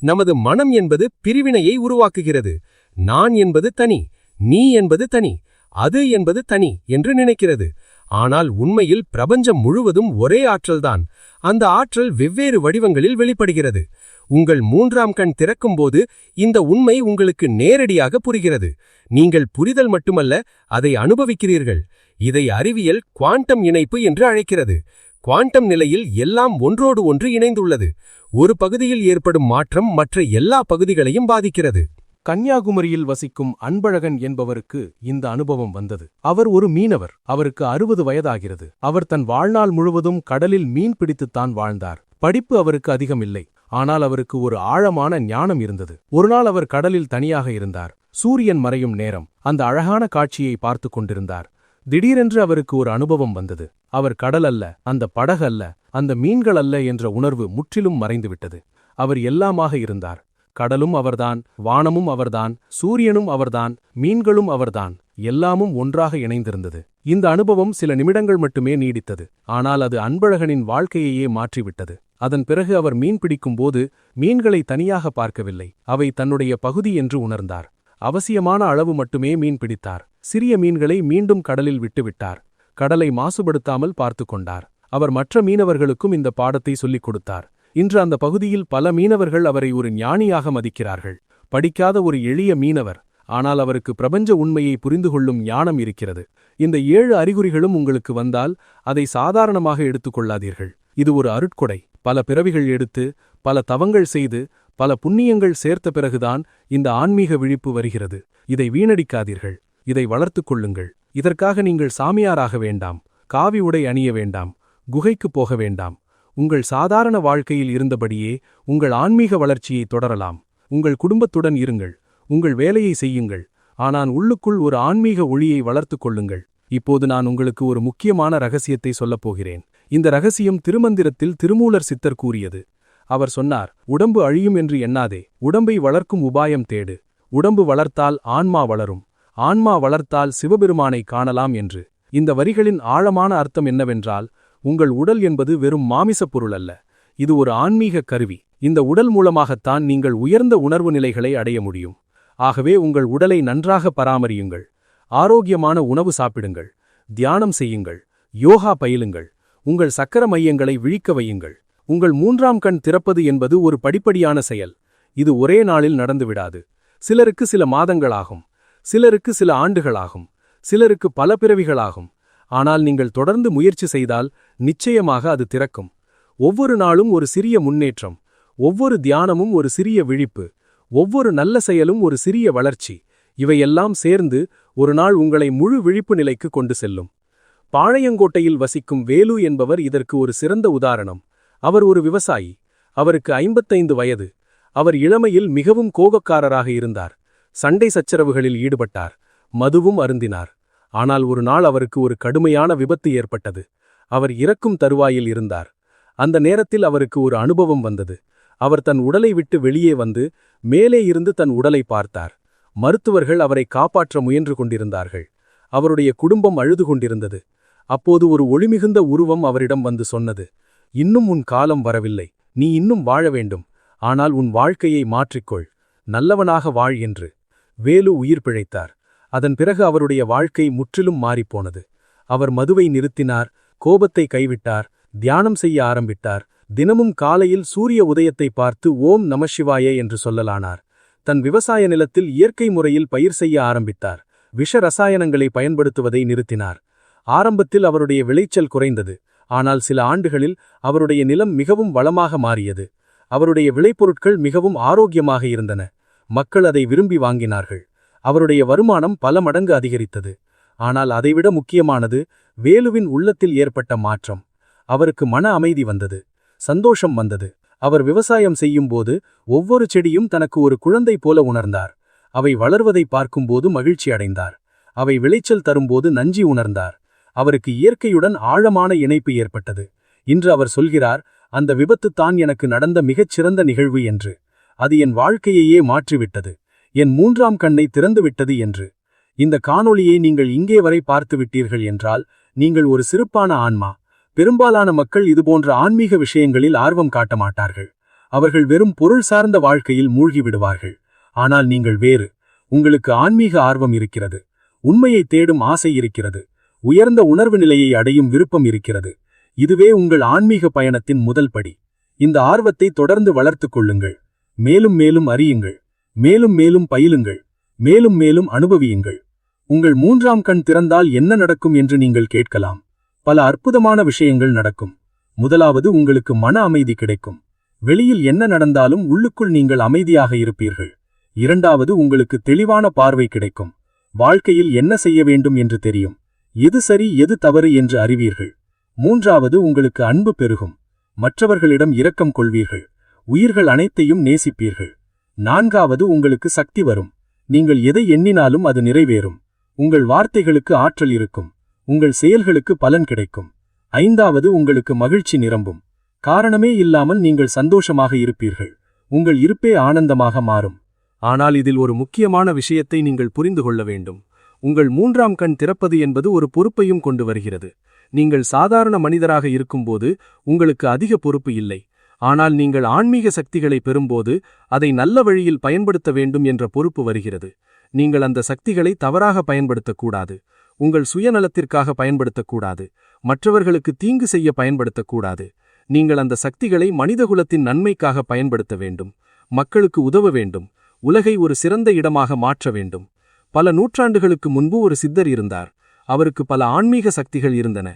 நமது மனம் என்பது பிரிவினையை உருவாக்குகிறது. நான் என்பது தனி, நீ என்பது தனி, அது என்பது தனி என்று நினைக்கிறது. ஆனால் உண்மையில் பிரபஞ்சம் முழுவதும் ஒரே ஆற்றல்தான். அந்த ஆற்றல் வெவ்வேறு வடிவங்களில் வெளிப்படுகிறது. உங்கள் 3ஆம் கண் திறக்கும்போது இந்த உண்மை உங்களுக்கு நேரடியாக புரிகிறது. நீங்கள் புரிதல் மட்டுமல்ல, அதை அனுபவிக்கிறீர்கள். இதை அறிவியல் குவாண்டம் இணைப்பு என்று அழைக்கிறது. குவாண்டம் நிலையில் எல்லாம் ஒன்றோடு ஒன்று இணைந்துள்ளது. ஒரு பகுதியில் ஏற்படும் மாற்றம் மற்ற எல்லா பகுதிகளையும் பாதிக்கிறது. கன்னியாகுமரியில் வசிக்கும் அன்பழகன் என்பவருக்கு இந்த அனுபவம் வந்தது. அவர் ஒரு மீனவர். அவருக்கு 60 வயதாகிறது. அவர் தன் வாழ்நாள் முழுவதும் கடலில் மீன் பிடித்துத்தான் வாழ்ந்தார். படிப்பு அவருக்கு அதிகம் இல்லை. ஆனால் அவருக்கு ஒரு ஆழமான ஞானம் இருந்தது. ஒருநாள் அவர் கடலில் தனியாக இருந்தார். சூரியன் மறையும் நேரம். அந்த அழகான காட்சியை பார்த்து கொண்டிருந்தார். திடீரென்று அவருக்கு ஒரு அனுபவம் வந்தது. அவர் கடல் அல்ல, அந்த படகு அல்ல, அந்த மீன்கள் அல்ல என்ற உணர்வு முற்றிலும் மறைந்துவிட்டது. அவர் எல்லாமாக இருந்தார். கடலும் அவர்தான், வானமும் அவர்தான், சூரியனும் அவர்தான், மீன்களும் அவர்தான். எல்லாமும் ஒன்றாக இணைந்திருந்தது. இந்த அனுபவம் சில நிமிடங்கள் மட்டுமே நீடித்தது. ஆனால் அது அன்பழகனின் வாழ்க்கையையே மாற்றிவிட்டது. அதன் பிறகு அவர் மீன் பிடிக்கும்போது மீன்களை தனியாக பார்க்கவில்லை. அவை தன்னுடைய பகுதி என்று உணர்ந்தார். அவசியமான அளவு மட்டுமே மீன் பிடித்தார். சிறிய மீன்களை மீண்டும் கடலில் விட்டுவிட்டார். கடலை மாசுபடுத்தாமல் பார்த்து கொண்டார். அவர் மற்ற மீனவர்களுக்கும் இந்த பாடத்தை சொல்லிக் கொடுத்தார். இன்று அந்த பகுதியில் பல மீனவர்கள் அவரை ஒரு ஞானியாக மதிக்கிறார்கள். படிக்காத ஒரு எளிய மீனவர். ஆனால் அவருக்கு பிரபஞ்ச உண்மையை புரிந்து கொள்ளும் ஞானம் இருக்கிறது. இந்த 7 அறிகுறிகளும் உங்களுக்கு வந்தால் அதை சாதாரணமாக எடுத்துக்கொள்ளாதீர்கள். இது ஒரு அருட்கொடை. பல பிறவிகள் எடுத்து, பல தவங்கள் செய்து, பல புண்ணியங்கள் சேர்த்த பிறகுதான் இந்த ஆன்மீக விழிப்பு வருகிறது. இதை வீணடிக்காதீர்கள். இதை வளர்த்துக் கொள்ளுங்கள். இதற்காக நீங்கள் சாமியாராக வேண்டாம், காவி உடை அணிய வேண்டாம், குகைக்கு போக வேண்டாம். உங்கள் சாதாரண வாழ்க்கையில் இருந்தபடியே உங்கள் ஆன்மீக வளர்ச்சியை தொடரலாம். உங்கள் குடும்பத்துடன் இருங்கள், உங்கள் வேலையை செய்யுங்கள். ஆனால் உள்ளுக்குள் ஒரு ஆன்மீக ஒளியை வளர்த்துக் கொள்ளுங்கள். இப்போது நான் உங்களுக்கு ஒரு முக்கியமான ரகசியத்தை சொல்லப் போகிறேன். இந்த ரகசியம் திருமந்திரத்தில் திருமூலர் சித்தர் கூறியது. அவர் சொன்னார், உடம்பு அழியும் என்று எண்ணாதே, உடம்பை வளர்க்கும் உபாயம் தேடு. உடம்பு வளர்த்தால் ஆன்மா வளரும், ஆன்மா வளர்த்தால் சிவபெருமானை காணலாம் என்று. இந்த வரிகளின் ஆழமான அர்த்தம் என்னவென்றால், உங்கள் உடல் என்பது வெறும் மாமிசப் பொருள் அல்ல. இது ஒரு ஆன்மீக கருவி. இந்த உடல் மூலமாகத்தான் நீங்கள் உயர்ந்த உணர்வு நிலைகளை அடைய முடியும். ஆகவே உங்கள் உடலை நன்றாக பராமரியுங்கள். ஆரோக்கியமான உணவு சாப்பிடுங்கள், தியானம் செய்யுங்கள், யோகா பயிலுங்கள், உங்கள் சக்கர மையங்களை விழிக்க வையுங்கள். உங்கள் 3ஆம் கண் திறப்பது என்பது ஒரு படிப்படியான செயல். இது ஒரே நாளில் நடந்துவிடாது. சிலருக்கு சில மாதங்களாகும், சிலருக்கு சில ஆண்டுகளாகும், சிலருக்கு பல பிறவிகளாகும். ஆனால் நீங்கள் தொடர்ந்து முயற்சி செய்தால் நிச்சயமாக அது திறக்கும். ஒவ்வொரு நாளும் ஒரு சிறிய முன்னேற்றம், ஒவ்வொரு தியானமும் ஒரு சிறிய விழிப்பு, ஒவ்வொரு நல்ல செயலும் ஒரு சிறிய வளர்ச்சி. இவையெல்லாம் சேர்ந்து ஒரு நாள் உங்களை முழு விழிப்பு நிலைக்கு கொண்டு செல்லும். பாளையங்கோட்டையில் வசிக்கும் வேலு என்பவர் இதற்கு ஒரு சிறந்த உதாரணம். அவர் ஒரு விவசாயி. அவருக்கு 55 வயது. அவர் இளமையில் மிகவும் கோபக்காரராக இருந்தார். சண்டை சச்சரவுகளில் ஈடுபட்டார். மதுவும் அருந்தினார். ஆனால் ஒரு நாள் அவருக்கு ஒரு கடுமையான விபத்து ஏற்பட்டது. அவர் இறக்கும் தருவாயில் இருந்தார். அந்த நேரத்தில் அவருக்கு ஒரு அனுபவம் வந்தது. அவர் தன் உடலை விட்டு வெளியே வந்து மேலே இருந்து தன் உடலை பார்த்தார். மருத்துவர்கள் அவரை காப்பாற்ற முயன்று கொண்டிருந்தார்கள். அவருடைய குடும்பம் அழுது கொண்டிருந்தது. அப்போது ஒரு ஒளிமிகுந்த உருவம் அவரிடம் வந்து சொன்னது, இன்னும் உன் காலம் வரவில்லை, நீ இன்னும் வாழ வேண்டும். ஆனால் உன் வாழ்க்கையை மாற்றிக்கொள், நல்லவனாக வாழ் என்று. வேலு உயிர் பிழைத்தார். அதன் பிறகு அவருடைய வாழ்க்கை முற்றிலும் மாறிப்போனது. அவர் மதுவை நிறுத்தினார், கோபத்தை கைவிட்டார், தியானம் செய்ய ஆரம்பித்தார். தினமும் காலையில் சூரிய உதயத்தை பார்த்து ஓம் நமசிவாய என்று சொல்லலானார். தன் விவசாய நிலத்தில் இயற்கை முறையில் பயிர் செய்ய ஆரம்பித்தார். விஷ ரசாயனங்களை பயன்படுத்துவதை நிறுத்தினார். ஆரம்பத்தில் அவருடைய விளைச்சல் குறைந்தது. ஆனால் சில ஆண்டுகளில் அவருடைய நிலம் மிகவும் வளமாக மாறியது. அவருடைய விளைபொருட்கள் மிகவும் ஆரோக்கியமாக இருந்தன. மக்கள் அதை விரும்பி வாங்கினார்கள். அவருடைய வருமானம் பல மடங்கு அதிகரித்தது. ஆனால் அதைவிட முக்கியமானது வேலுவின் உள்ளத்தில் ஏற்பட்ட மாற்றம். அவருக்கு மன அமைதி வந்தது, சந்தோஷம் வந்தது. அவர் விவசாயம் செய்யும்போது ஒவ்வொரு செடியும் தனக்கு ஒரு குழந்தை போல உணர்ந்தார். அவை வளர்வதை பார்க்கும்போது மகிழ்ச்சி அடைந்தார். அவை விளைச்சல் தரும்போது நன்றி உணர்ந்தார். அவருக்கு இயற்கையுடன் ஆழமான இணைப்பு ஏற்பட்டது. இன்று அவர் சொல்கிறார், அந்த விபத்து தான் எனக்கு நடந்த மிகச்சிறந்த நிகழ்வு என்று. அது என் வாழ்க்கையையே மாற்றிவிட்டது, என் மூன்றாம் கண்ணை திறந்துவிட்டது என்று. இந்த காணொளியை நீங்கள் இங்கே வரை பார்த்துவிட்டீர்கள் என்றால் நீங்கள் ஒரு சிறப்பான ஆன்மா. பெரும்பாலான மக்கள் இதுபோன்ற ஆன்மீக விஷயங்களில் ஆர்வம் காட்ட மாட்டார்கள். அவர்கள் வெறும் பொருள் சார்ந்த வாழ்க்கையில் மூழ்கி விடுவார்கள். ஆனால் நீங்கள் வேறு. உங்களுக்கு ஆன்மீக ஆர்வம் இருக்கிறது, உண்மையை தேடும் ஆசை இருக்கிறது, உயர்ந்த உணர்வு நிலையை அடையும் விருப்பம் இருக்கிறது. இதுவே உங்கள் ஆன்மீக பயணத்தின் முதல் படி. இந்த ஆர்வத்தை தொடர்ந்து வளர்த்துக் கொள்ளுங்கள். மேலும் மேலும் அறியுங்கள், மேலும் மேலும் பயிலுங்கள், மேலும் மேலும் அனுபவியுங்கள். உங்கள் மூன்றாம் கண் திறந்தால் என்ன நடக்கும் என்று நீங்கள் கேட்கலாம். பல அற்புதமான விஷயங்கள் நடக்கும். முதலாவது, உங்களுக்கு மன அமைதி கிடைக்கும். வெளியில் என்ன நடந்தாலும் உள்ளுக்குள் நீங்கள் அமைதியாக இருப்பீர்கள். இரண்டாவது, உங்களுக்கு தெளிவான பார்வை கிடைக்கும். வாழ்க்கையில் என்ன செய்ய வேண்டும் என்று தெரியும். எது சரி எது தவறு என்று அறிவீர்கள். மூன்றாவது, உங்களுக்கு அன்பு பெருகும். மற்றவர்களிடம் இரக்கம் கொள்வீர்கள். உயிர்கள் அனைத்தையும் நேசிப்பீர்கள். நான்காவது, உங்களுக்கு சக்தி வரும். நீங்கள் எதை எண்ணினாலும் அது நிறைவேறும். உங்கள் வார்த்தைகளுக்கு ஆற்றல் இருக்கும். உங்கள் செயல்களுக்கு பலன் கிடைக்கும். ஐந்தாவது, உங்களுக்கு மகிழ்ச்சி நிரம்பும். காரணமே இல்லாமல் நீங்கள் சந்தோஷமாக இருப்பீர்கள். உங்கள் இருப்பே ஆனந்தமாக மாறும். ஆனால் இதில் ஒரு முக்கியமான விஷயத்தை நீங்கள் புரிந்து கொள்ள வேண்டும். உங்கள் மூன்றாம் கண் திறப்பது என்பது ஒரு பொறுப்பையும் கொண்டு வருகிறது. நீங்கள் சாதாரண மனிதராக இருக்கும்போது உங்களுக்கு அதிக பொறுப்பு இல்லை. ஆனால் நீங்கள் ஆன்மீக சக்திகளை பெறும்போது அதை நல்ல வழியில் பயன்படுத்த வேண்டும் என்ற பொறுப்பு வருகிறது. நீங்கள் அந்த சக்திகளை தவறாக பயன்படுத்தக்கூடாது. உங்கள் சுயநலத்திற்காக பயன்படுத்தக்கூடாது. மற்றவர்களுக்கு தீங்கு செய்ய பயன்படுத்தக்கூடாது. நீங்கள் அந்த சக்திகளை மனிதகுலத்தின் நன்மைக்காக பயன்படுத்த வேண்டும். மக்களுக்கு உதவ வேண்டும். உலகை ஒரு சிறந்த இடமாக மாற்ற வேண்டும். பல நூற்றாண்டுகளுக்கு முன்பு ஒரு சித்தர் இருந்தார். அவருக்கு பல ஆன்மீக சக்திகள் இருந்தன.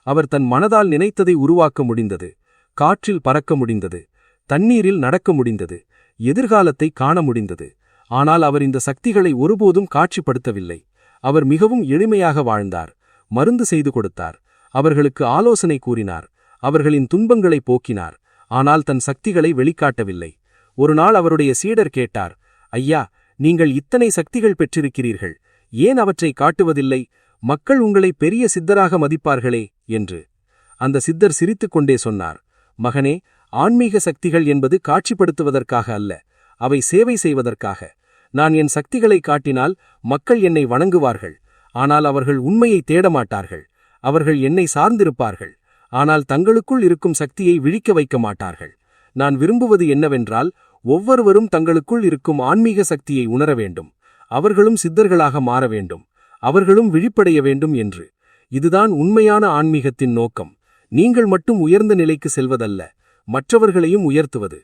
அவர் தன் மனதால் நினைத்ததை உருவாக்க முடிந்தது. காற்றில் பறக்க முடிந்தது, தண்ணீரில் நடக்க முடிந்தது, எதிர்காலத்தை காண முடிந்தது. ஆனால் அவர் இந்த சக்திகளை ஒருபோதும் காட்சிப்படுத்தவில்லை. அவர் மிகவும் எளிமையாக வாழ்ந்தார். மருந்து செய்து கொடுத்தார். அவர்களுக்கு ஆலோசனை கூறினார். அவர்களின் துன்பங்களை போக்கினார். ஆனால் தன் சக்திகளை வெளிக்காட்டவில்லை. ஒரு நாள் அவருடைய சீடர் கேட்டார், ஐயா, நீங்கள் இத்தனை சக்திகள் பெற்றிருக்கிறீர்கள், ஏன் அவற்றை காட்டுவதில்லை? மக்கள் உங்களை பெரிய சித்தராக மதிப்பார்களே என்று. அந்த சித்தர் சிரித்துக்கொண்டே சொன்னார், மகனே, ஆன்மீக சக்திகள் என்பது காட்சிப்படுத்துவதற்காக அல்ல, அவை சேவை செய்வதற்காக. நான் என் சக்திகளை காட்டினால் மக்கள் என்னை வணங்குவார்கள். ஆனால் அவர்கள் உண்மையை தேடமாட்டார்கள். அவர்கள் என்னை சார்ந்திருப்பார்கள். ஆனால் தங்களுக்குள் இருக்கும் சக்தியை விழிக்க வைக்க மாட்டார்கள். நான் விரும்புவது என்னவென்றால், ஒவ்வொருவரும் தங்களுக்குள் இருக்கும் ஆன்மீக சக்தியை உணர வேண்டும். அவர்களும் சித்தர்களாக மாற வேண்டும். அவர்களும் விழிப்படைய வேண்டும் என்று. இதுதான் உண்மையான ஆன்மீகத்தின் நோக்கம். நீங்கள் மட்டும் உயர்ந்த நிலைக்கு செல்வதல்ல, மற்றவர்களையும் உயர்த்துவது.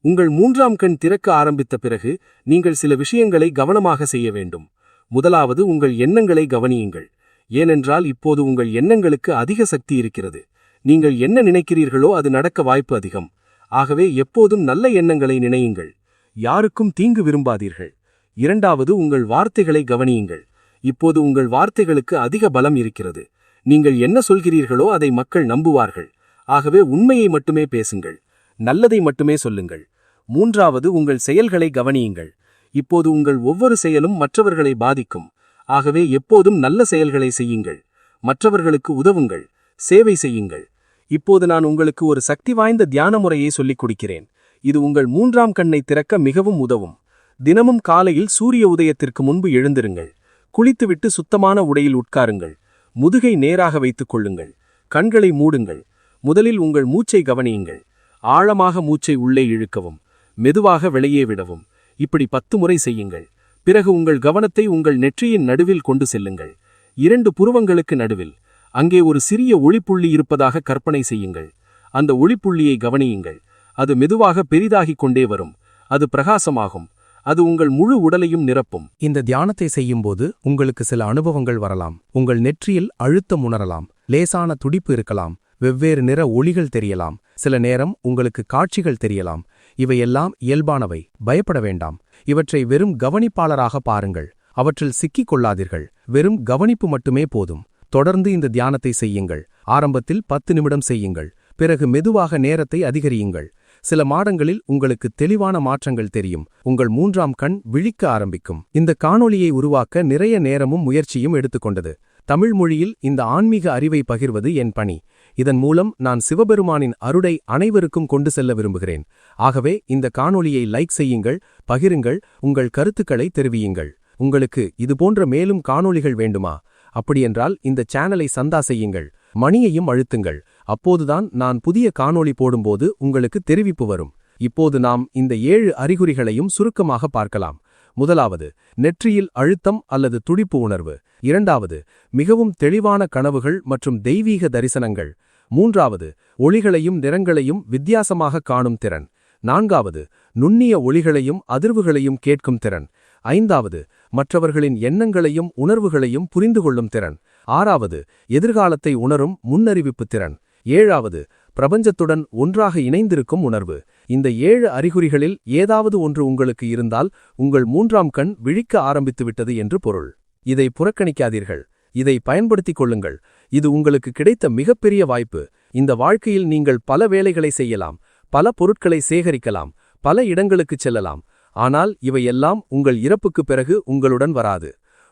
உங்கள் மூன்றாம் கண் திறக்க ஆரம்பித்த பிறகு நீங்கள் சில விஷயங்களை கவனமாக செய்ய வேண்டும். முதலாவது, உங்கள் எண்ணங்களை கவனியுங்கள். ஏனென்றால் இப்போது உங்கள் எண்ணங்களுக்கு அதிக சக்தி இருக்கிறது. நீங்கள் என்ன நினைக்கிறீர்களோ அது நடக்க வாய்ப்பு அதிகம். ஆகவே எப்போதும் நல்ல எண்ணங்களை நினையுங்கள். யாருக்கும் தீங்கு விரும்பாதீர்கள். இரண்டாவது, உங்கள் வார்த்தைகளை கவனியுங்கள். இப்போது உங்கள் வார்த்தைகளுக்கு அதிக பலம் இருக்கிறது. நீங்கள் என்ன சொல்கிறீர்களோ அதை மக்கள் நம்புவார்கள். ஆகவே உண்மையை மட்டுமே பேசுங்கள். நல்லதை மட்டுமே சொல்லுங்கள். மூன்றாவது, உங்கள் செயல்களை கவனியுங்கள். இப்போது உங்கள் ஒவ்வொரு செயலும் மற்றவர்களை பாதிக்கும். ஆகவே எப்போதும் நல்ல செயல்களை செய்யுங்கள். மற்றவர்களுக்கு உதவுங்கள். சேவை செய்யுங்கள். இப்போது நான் உங்களுக்கு ஒரு சக்தி வாய்ந்த தியான முறையை சொல்லிக் கொடுக்கிறேன். இது உங்கள் மூன்றாம் கண்ணை திறக்க மிகவும் உதவும். தினமும் காலையில் சூரிய உதயத்திற்கு முன்பு எழுந்திருங்கள். குளித்துவிட்டு சுத்தமான உடையில் உட்காருங்கள். முதுகை நேராக வைத்துக் கொள்ளுங்கள். கண்களை மூடுங்கள். முதலில் உங்கள் மூச்சை கவனியுங்கள். ஆழமாக மூச்சை உள்ளே இழுக்கவும், மெதுவாக வெளியே விடவும். இப்படி 10 முறை செய்யுங்கள். பிறகு உங்கள் கவனத்தை உங்கள் நெற்றியின் நடுவில் கொண்டு செல்லுங்கள். 2 புருவங்களுக்கு நடுவில் அங்கே ஒரு சிறிய ஒளிப்புள்ளி இருப்பதாக கற்பனை செய்யுங்கள். அந்த ஒளிப்புள்ளியை கவனியுங்கள். அது மெதுவாக பெரிதாகிக் கொண்டே வரும். அது பிரகாசமாகும். அது உங்கள் முழு உடலையும் நிரப்பும். இந்த தியானத்தை செய்யும்போது உங்களுக்கு சில அனுபவங்கள் வரலாம். உங்கள் நெற்றியில் அழுத்தம் உணரலாம். லேசான துடிப்பு இருக்கலாம். வெவ்வேறு நிற ஒளிகள் தெரியலாம். சில நேரம் உங்களுக்கு காட்சிகள் தெரியலாம். இவையெல்லாம் இயல்பானவை. பயப்பட வேண்டாம். இவற்றை வெறும் கவனிப்பாளராக பாருங்கள். அவற்றில் சிக்கிக் கொள்ளாதீர்கள். வெறும் கவனிப்பு மட்டுமே போதும். தொடர்ந்து இந்த தியானத்தை செய்யுங்கள். ஆரம்பத்தில் 10 நிமிடம் செய்யுங்கள். பிறகு மெதுவாக நேரத்தை அதிகரியுங்கள். சில மாதங்களில் உங்களுக்கு தெளிவான மாற்றங்கள் தெரியும். உங்கள் 3ஆம் கண் விழிக்க ஆரம்பிக்கும். இந்த காணொளியை உருவாக்க நிறைய நேரமும் முயற்சியும் எடுத்துக்கொண்டது. தமிழ் மொழியில் இந்த ஆன்மீக அறிவை பகிர்வது என் பணி. இதன் மூலம் நான் சிவபெருமானின் அருளை அனைவருக்கும் கொண்டு செல்ல விரும்புகிறேன். ஆகவே இந்த காணொளியை லைக் செய்யுங்கள், பகிருங்கள், உங்கள் கருத்துக்களை தெரிவியுங்கள். உங்களுக்கு இதுபோன்ற மேலும் காணொளிகள் வேண்டுமா? அப்படியென்றால் இந்த சேனலை சந்தா செய்யுங்கள். மணியையும் அழுத்துங்கள். அப்போதுதான் நான் புதிய காணொளி போடும்போது உங்களுக்கு தெரிவிப்பு வரும். இப்போது நாம் இந்த 7 அறிகுறிகளையும் சுருக்கமாக பார்க்கலாம். முதலாவது, நெற்றியில் அழுத்தம் அல்லது துடிப்பு உணர்வு. 2வது, மிகவும் தெளிவான கனவுகள் மற்றும் தெய்வீக தரிசனங்கள். 3வது, ஒளிகளையும் நிறங்களையும் வித்தியாசமாக காணும் திறன். 4வது, நுண்ணிய ஒளிகளையும் அதிர்வுகளையும் கேட்கும் திறன். 5வது, மற்றவர்களின் எண்ணங்களையும் உணர்வுகளையும் புரிந்து கொள்ளும் திறன். 6வது, எதிர்காலத்தை உணரும் முன்னறிவிப்பு திறன். 7வது, பிரபஞ்சத்துடன் ஒன்றாக இணைந்திருக்கும் உணர்வு. இந்த 7 அறிகுறிகளில் ஏதாவது ஒன்று உங்களுக்கு இருந்தால் உங்கள் 3ஆம் கண் விழிக்க ஆரம்பித்துவிட்டது என்று பொருள். இதை புறக்கணிக்காதீர்கள். இதை பயன்படுத்திக் கொள்ளுங்கள். இது உங்களுக்கு கிடைத்த மிகப்பெரிய வாய்ப்பு. இந்த வாழ்க்கையில் நீங்கள் பல வேலைகளை செய்யலாம், பல பொருட்களை சேகரிக்கலாம், பல இடங்களுக்குச் செல்லலாம். ஆனால் இவையெல்லாம் உங்கள் இறப்புக்குப் பிறகு உங்களுடன் வராது.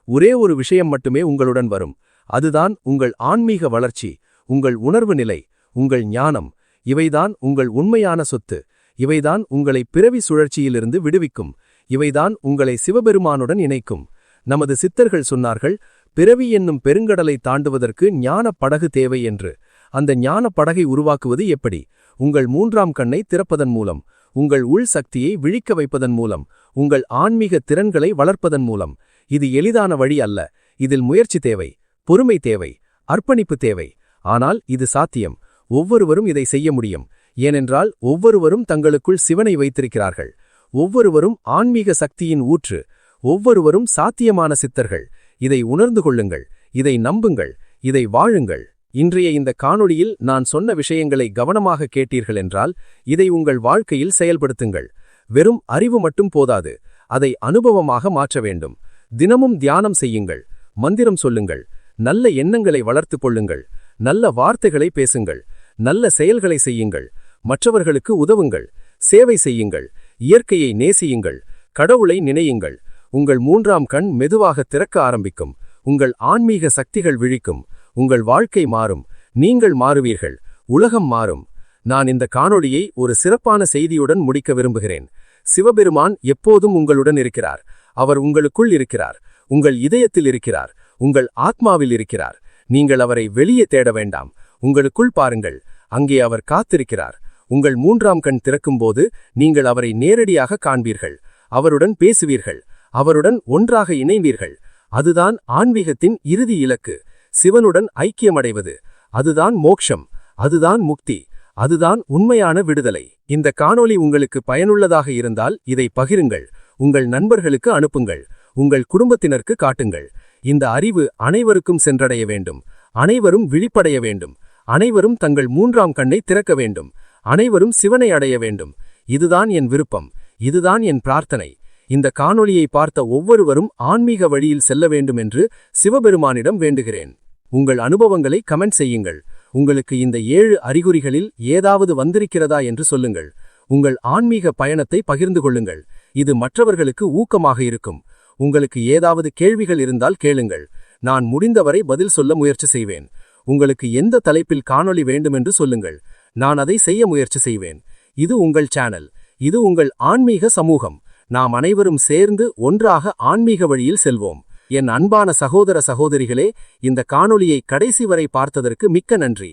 ஒரே ஒரு விஷயம் மட்டுமே உங்களுடன் வரும். அதுதான் உங்கள் ஆன்மீக வளர்ச்சி, உங்கள் உணர்வு நிலை, உங்கள் ஞானம். இவைதான் உங்கள் உண்மையான சொத்து. இவைதான் உங்களை பிறவி சுழற்சியிலிருந்து விடுவிக்கும். இவைதான் உங்களை சிவபெருமானுடன் இணைக்கும். நமது சித்தர்கள் சொன்னார்கள், பிறவி என்னும் பெருங்கடலை தாண்டுவதற்கு ஞான படகு தேவை என்று. அந்த ஞான படகை உருவாக்குவது எப்படி? உங்கள் 3ஆம் கண்ணை திறப்பதன் மூலம், உங்கள் உள் சக்தியை விழிக்க வைப்பதன் மூலம், உங்கள் ஆன்மீக திறன்களை வளர்ப்பதன் மூலம். இது எளிதான வழி அல்ல. இதில் முயற்சி தேவை, பொறுமை தேவை, அர்ப்பணிப்பு தேவை. ஆனால் இது சாத்தியம். ஒவ்வொருவரும் இதை செய்ய முடியும். ஏனென்றால் ஒவ்வொருவரும் தங்களுக்குள் சிவனை வைத்திருக்கிறார்கள். ஒவ்வொருவரும் ஆன்மீக சக்தியின் ஊற்று. ஒவ்வொருவரும் சாத்தியமான சித்தர்கள். இதை உணர்ந்து கொள்ளுங்கள். இதை நம்புங்கள். இதை வாழுங்கள். இன்றைய இந்த காணொளியில் நான் சொன்ன விஷயங்களை கவனமாக கேட்டீர்கள் என்றால் இதை உங்கள் வாழ்க்கையில் செயல்படுத்துங்கள். வெறும் அறிவு மட்டும் போதாது. அதை அனுபவமாக மாற்ற வேண்டும். தினமும் தியானம் செய்யுங்கள். மந்திரம் சொல்லுங்கள். நல்ல எண்ணங்களை வளர்த்துக் கொள்ளுங்கள். நல்ல வார்த்தைகளை பேசுங்கள். நல்ல செயல்களை செய்யுங்கள். மற்றவர்களுக்கு உதவுங்கள். சேவை செய்யுங்கள். இயற்கையை நேசியுங்கள். கடவுளை நினையுங்கள். உங்கள் 3ஆம் கண் மெதுவாக திறக்க ஆரம்பிக்கும். உங்கள் ஆன்மீக சக்திகள் விழிக்கும். உங்கள் வாழ்க்கை மாறும். நீங்கள் மாறுவீர்கள். உலகம் மாறும். நான் இந்த காணொளியை ஒரு சிறப்பான செய்தியுடன் முடிக்க விரும்புகிறேன். சிவபெருமான் எப்போதும் உங்களுடன் இருக்கிறார். அவர் உங்களுக்குள் இருக்கிறார். உங்கள் இதயத்தில் இருக்கிறார். உங்கள் ஆத்மாவில் இருக்கிறார். நீங்கள் அவரை வெளியே தேட வேண்டாம். உங்களுக்குள் பாருங்கள். அங்கே அவர் காத்திருக்கிறார். உங்கள் 3ஆம் கண் திறக்கும்போது நீங்கள் அவரை நேரடியாக காண்பீர்கள். அவருடன் பேசுவீர்கள். அவருடன் ஒன்றாக இணைவீர்கள். அதுதான் ஆன்மீகத்தின் இறுதி இலக்கு. சிவனுடன் ஐக்கியமடைவது. அதுதான் மோட்சம். அதுதான் முக்தி. அதுதான் உண்மையான விடுதலை. இந்த காணொளி உங்களுக்கு பயனுள்ளதாக இருந்தால் இதை பகிருங்கள். உங்கள் நண்பர்களுக்கு அனுப்புங்கள். உங்கள் குடும்பத்தினருக்கு காட்டுங்கள். இந்த அறிவு அனைவருக்கும் சென்றடைய வேண்டும். அனைவரும் விழிப்படைய வேண்டும். அனைவரும் தங்கள் 3ஆம் கண்ணை திறக்க வேண்டும். அனைவரும் சிவனை அடைய வேண்டும். இதுதான் என் விருப்பம். இதுதான் என் பிரார்த்தனை. இந்த காணொளியை பார்த்த ஒவ்வொருவரும் ஆன்மீக வழியில் செல்ல வேண்டும் என்று சிவபெருமானிடம் வேண்டுகிறேன். உங்கள் அனுபவங்களை கமெண்ட் செய்யுங்கள். உங்களுக்கு இந்த 7 அறிகுறிகளில் ஏதாவது வந்திருக்கிறதா என்று சொல்லுங்கள். உங்கள் ஆன்மீக பயணத்தை பகிர்ந்து கொள்ளுங்கள். இது மற்றவர்களுக்கு ஊக்கமாக இருக்கும். உங்களுக்கு ஏதாவது கேள்விகள் இருந்தால் கேளுங்கள். நான் முடிந்தவரை பதில் சொல்ல முயற்சி செய்வேன். உங்களுக்கு எந்த தலைப்பில் காணொளி வேண்டுமென்று சொல்லுங்கள். நான் அதை செய்ய முயற்சி செய்வேன். இது உங்கள் சேனல். இது உங்கள் ஆன்மீக சமூகம். நாம் அனைவரும் சேர்ந்து ஒன்றாக ஆன்மீக வழியில் செல்வோம். என் அன்பான சகோதர சகோதரிகளே, இந்த காணொளியை கடைசி வரை பார்த்ததற்கு மிக்க நன்றி.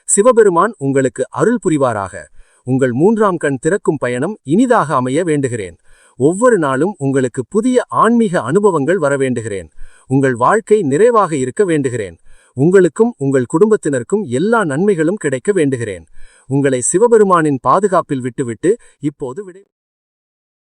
சிவபெருமான் உங்களுக்கு அருள் புரிவாராக. உங்கள் 3ஆம் கண் திறக்கும் பயணம் இனிதாக அமைய வேண்டுகிறேன். ஒவ்வொரு நாளும் உங்களுக்கு புதிய ஆன்மீக அனுபவங்கள் வர வேண்டுகிறேன். உங்கள் வாழ்க்கை நிறைவாக இருக்க வேண்டுகிறேன். உங்களுக்கும் உங்கள் குடும்பத்தினருக்கும் எல்லா நன்மைகளும் கிடைக்க வேண்டுகிறேன். உங்களை சிவபெருமானின் பாதுகாப்பில் விட்டுவிட்டு இப்போது விடை